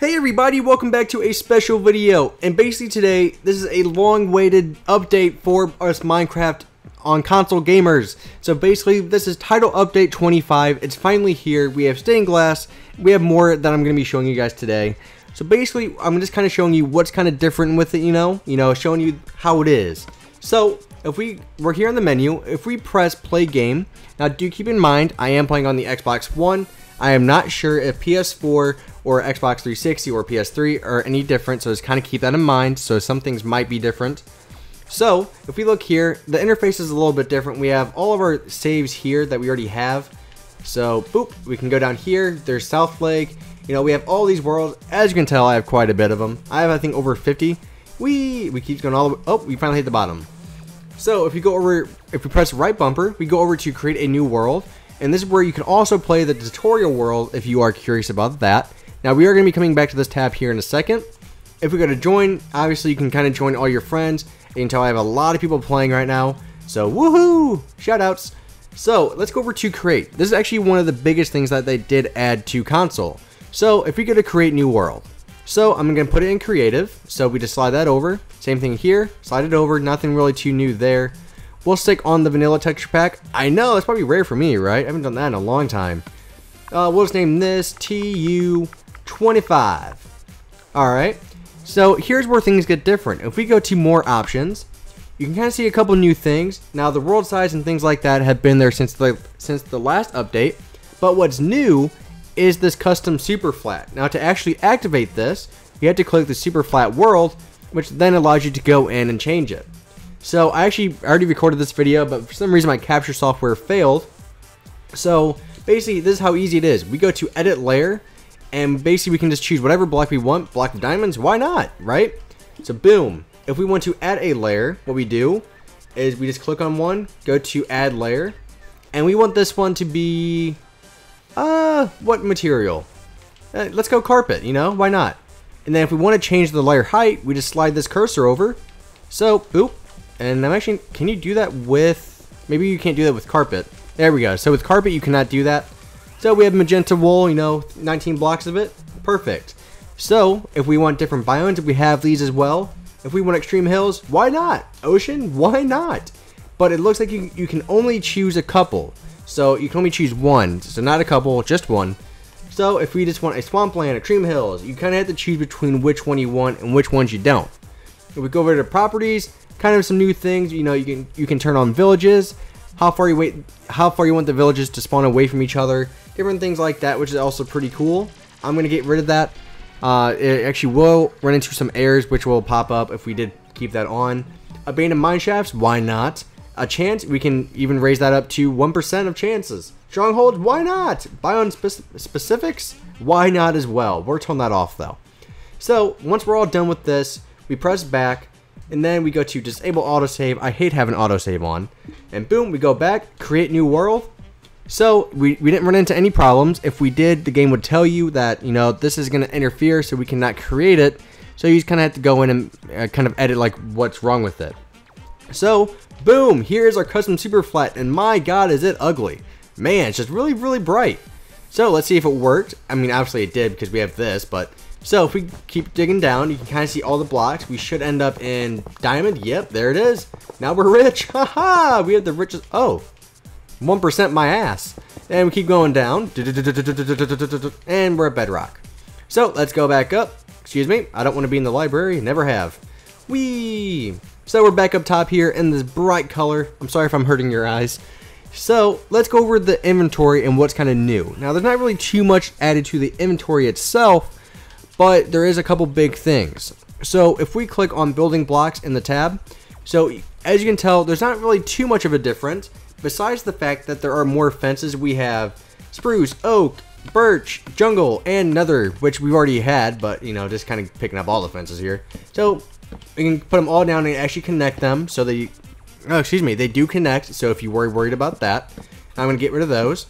Hey everybody, welcome back to a special video, and basically today, this is a long-awaited update for us Minecraft on console gamers. So basically, this is title update 25, it's finally here, we have stained glass, we have more that I'm going to be showing you guys today. So basically, I'm just kind of showing you what's kind of different with it, you know, showing you how it is. So, if we're here on the menu, if we press play game, now do keep in mind, I am playing on the Xbox One. I am not sure if PS4 or Xbox 360 or PS3 are any different, so just kind of keep that in mind. So some things might be different. So if we look here, the interface is a little bit different. We have all of our saves here that we already have. So boop, we can go down here. There's South Lake. You know, we have all these worlds. As you can tell, I have quite a bit of them. I have, I think, over 50. We keep going all the way. Oh, we finally hit the bottom. So if you go over, if we press right bumper, we go over to create a new world. And this is where you can also play the tutorial world if you are curious about that. Now we are going to be coming back to this tab here in a second. If we go to join, obviously you can kind of join all your friends. You can tell I have a lot of people playing right now. So woohoo! Shoutouts. So let's go over to create. This is actually one of the biggest things that they did add to console. So if we go to create new world. So I'm going to put it in creative. So we just slide that over. Same thing here. Slide it over. Nothing really too new there. We'll stick on the vanilla texture pack. I know, that's probably rare for me, right? I haven't done that in a long time. We'll just name this TU25. Alright, so here's where things get different. If we go to more options, you can kind of see a couple new things. Now the world size and things like that have been there since the last update. But what's new is this custom super flat. Now to actually activate this, you have to click the super flat world, which then allows you to go in and change it. So I actually already recorded this video, but for some reason my capture software failed. So basically this is how easy it is. We go to edit layer, and basically we can just choose whatever block we want. Block of diamonds, why not, right? So boom. If we want to add a layer, what we do is we just click on one, go to add layer, and we want this one to be, what material? Let's go carpet, you know, why not? And then if we want to change the layer height, we just slide this cursor over. So, boop. And I'm actually, can you do that with, maybe you can't do that with carpet. There we go. So with carpet, you cannot do that. So we have magenta wool, you know, 19 blocks of it. Perfect. So if we want different biomes, we have these as well. If we want extreme hills, why not? Ocean, why not? But it looks like you can only choose a couple. So you can only choose one. So not a couple, just one. So if we just want a swampland, extreme hills, you kind of have to choose between which one you want and which ones you don't. If we go over to properties, kind of some new things, you know, you can turn on villages, how far you want the villages to spawn away from each other, different things like that, which is also pretty cool. I'm gonna get rid of that. It actually will run into some errors which will pop up if we did keep that on. Abandoned mine shafts, why not? A chance, we can even raise that up to 1% of chances. Strongholds, why not? Biome specifics, why not as well? We're turning that off though. So once we're all done with this, we press back. And then we go to disable autosave. I hate having autosave on. And boom, we go back, create new world. So we didn't run into any problems. If we did, the game would tell you that, you know, this is going to interfere, so we cannot create it. So you just kind of have to go in and kind of edit like what's wrong with it. So boom, here's our custom super flat, and my god, is it ugly. Man, it's just really, really bright. So let's see if it worked. I mean, obviously it did because we have this, but so if we keep digging down, you can kind of see all the blocks. We should end up in diamond. Yep, there it is. Now we're rich. Haha, we have the richest. Oh, 1% my ass. And we keep going down. And we're at bedrock. So let's go back up. Excuse me, I don't want to be in the library. Never have. Whee! So we're back up top here in this bright color. I'm sorry if I'm hurting your eyes. So let's go over the inventory and what's kind of new. Now there's not really too much added to the inventory itself, but there is a couple big things. So if we click on building blocks in the tab, so as you can tell, there's not really too much of a difference besides the fact that there are more fences. We have spruce, oak, birch, jungle, and nether, which we've already had, but you know, just kind of picking up all the fences here. So we can put them all down and actually connect them so they, oh excuse me, they do connect. So if you were worried about that, I'm going to get rid of those.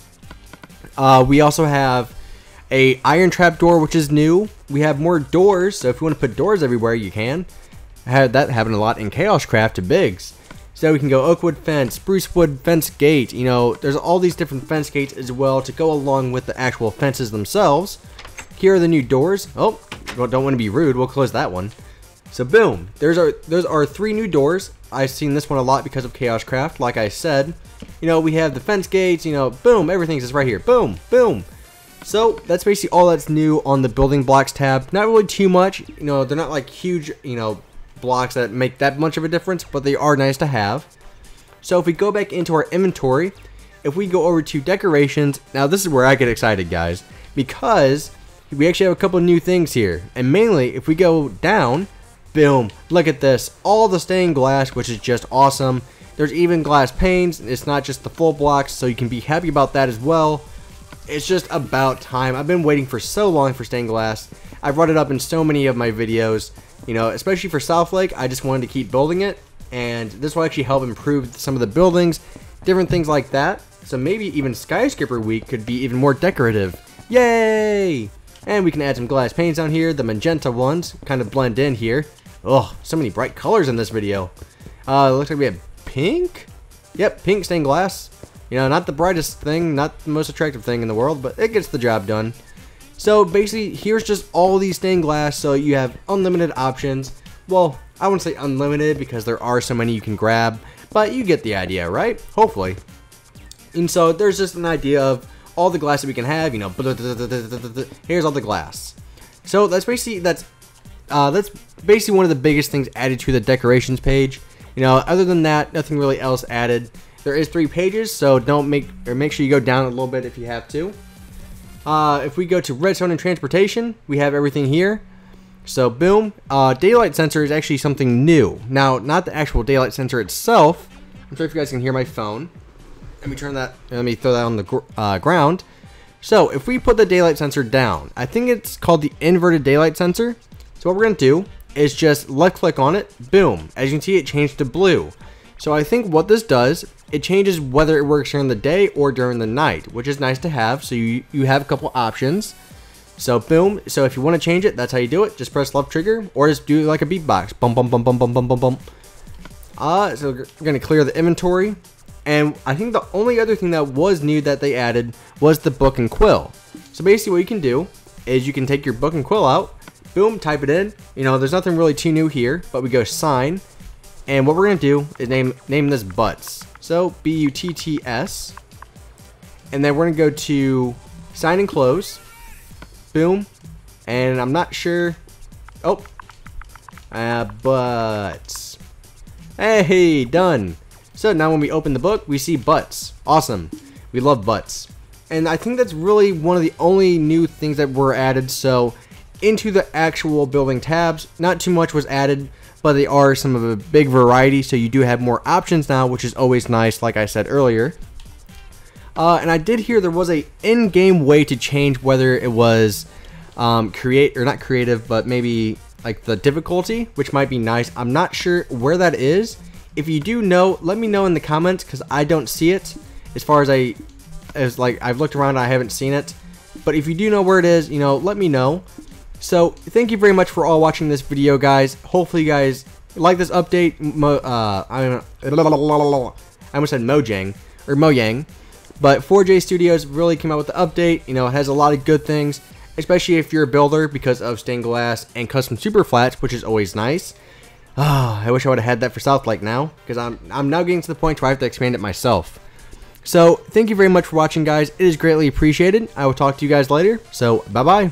We also have a iron trap door, which is new. We have more doors, so if you want to put doors everywhere, you can. I had that happen a lot in KaoshKraft to Biggs. So we can go oak wood fence, spruce wood fence gate. You know, there's all these different fence gates as well to go along with the actual fences themselves. Here are the new doors. Oh, don't want to be rude, we'll close that one. So boom, those are 3 new doors. I've seen this one a lot because of KaoshKraft. Like I said, you know, we have the fence gates, you know, boom, everything's just right here. Boom, boom. So that's basically all that's new on the building blocks tab. Not really too much, you know, they're not like huge, you know, blocks that make that much of a difference, but they are nice to have. So if we go back into our inventory, if we go over to decorations, now this is where I get excited, guys, because we actually have a couple new things here. And mainly, if we go down, boom, look at this, all the stained glass, which is just awesome. There's even glass panes, it's not just the full blocks, so you can be happy about that as well. It's just about time. I've been waiting for so long for stained glass. I've brought it up in so many of my videos, you know, especially for South Lake. I just wanted to keep building it, and this will actually help improve some of the buildings, different things like that. So maybe even Skyscraper Week could be even more decorative. Yay! And we can add some glass panes down here. The magenta ones kind of blend in here. Oh, so many bright colors in this video. It looks like we have pink. Yep, pink stained glass. You know, not the brightest thing, not the most attractive thing in the world, but it gets the job done. So basically, here's just all these stained glass, so you have unlimited options. Well, I wouldn't say unlimited because there are so many you can grab, but you get the idea, right? Hopefully. And so there's just an idea of all the glass that we can have, you know, here's all the glass. So that's basically one of the biggest things added to the decorations page. You know, other than that, nothing really else added. There is 3 pages, so make sure you go down a little bit if you have to. If we go to redstone and transportation, we have everything here. So boom, daylight sensor is actually something new. Now, not the actual daylight sensor itself. I'm sorry if you guys can hear my phone. Let me throw that on the ground. So if we put the daylight sensor down, I think it's called the inverted daylight sensor. So what we're gonna do is just left click on it, boom. As you can see, it changed to blue. So I think what this does, it changes whether it works during the day or during the night, which is nice to have. So you have a couple options. So boom, so if you want to change it, that's how you do it. Just press left trigger or just do like a beatbox. Bum bum bum bum bum bum bum bum. So we're gonna clear the inventory. And I think the only other thing that was new that they added was the book and quill. So basically what you can do is you can take your book and quill out, boom, type it in. You know, there's nothing really too new here, but we go sign. And what we're gonna do is name this Butts. So B-U-T-T-S. And then we're gonna go to sign and close. Boom. And I'm not sure. Oh. Butts. Hey, done. So now when we open the book, we see Butts. Awesome. We love Butts. And I think that's really one of the only new things that were added. So into the actual building tabs, not too much was added, but they are some of a big variety. So you do have more options now, which is always nice, like I said earlier. And I did hear there was a in-game way to change whether it was not creative, but maybe like the difficulty, which might be nice. I'm not sure where that is. If you do know, let me know in the comments because I don't see it. As far as I've looked around, I haven't seen it. But if you do know where it is, you know, let me know. So thank you very much for all watching this video, guys. Hopefully you guys like this update. I almost said Mojang, but 4J Studios really came out with the update. You know, it has a lot of good things, especially if you're a builder because of stained glass and custom super flats, which is always nice. I wish I would have had that for South Lake now, because I'm now getting to the point where I have to expand it myself. So thank you very much for watching, guys. It is greatly appreciated. I will talk to you guys later. So bye bye.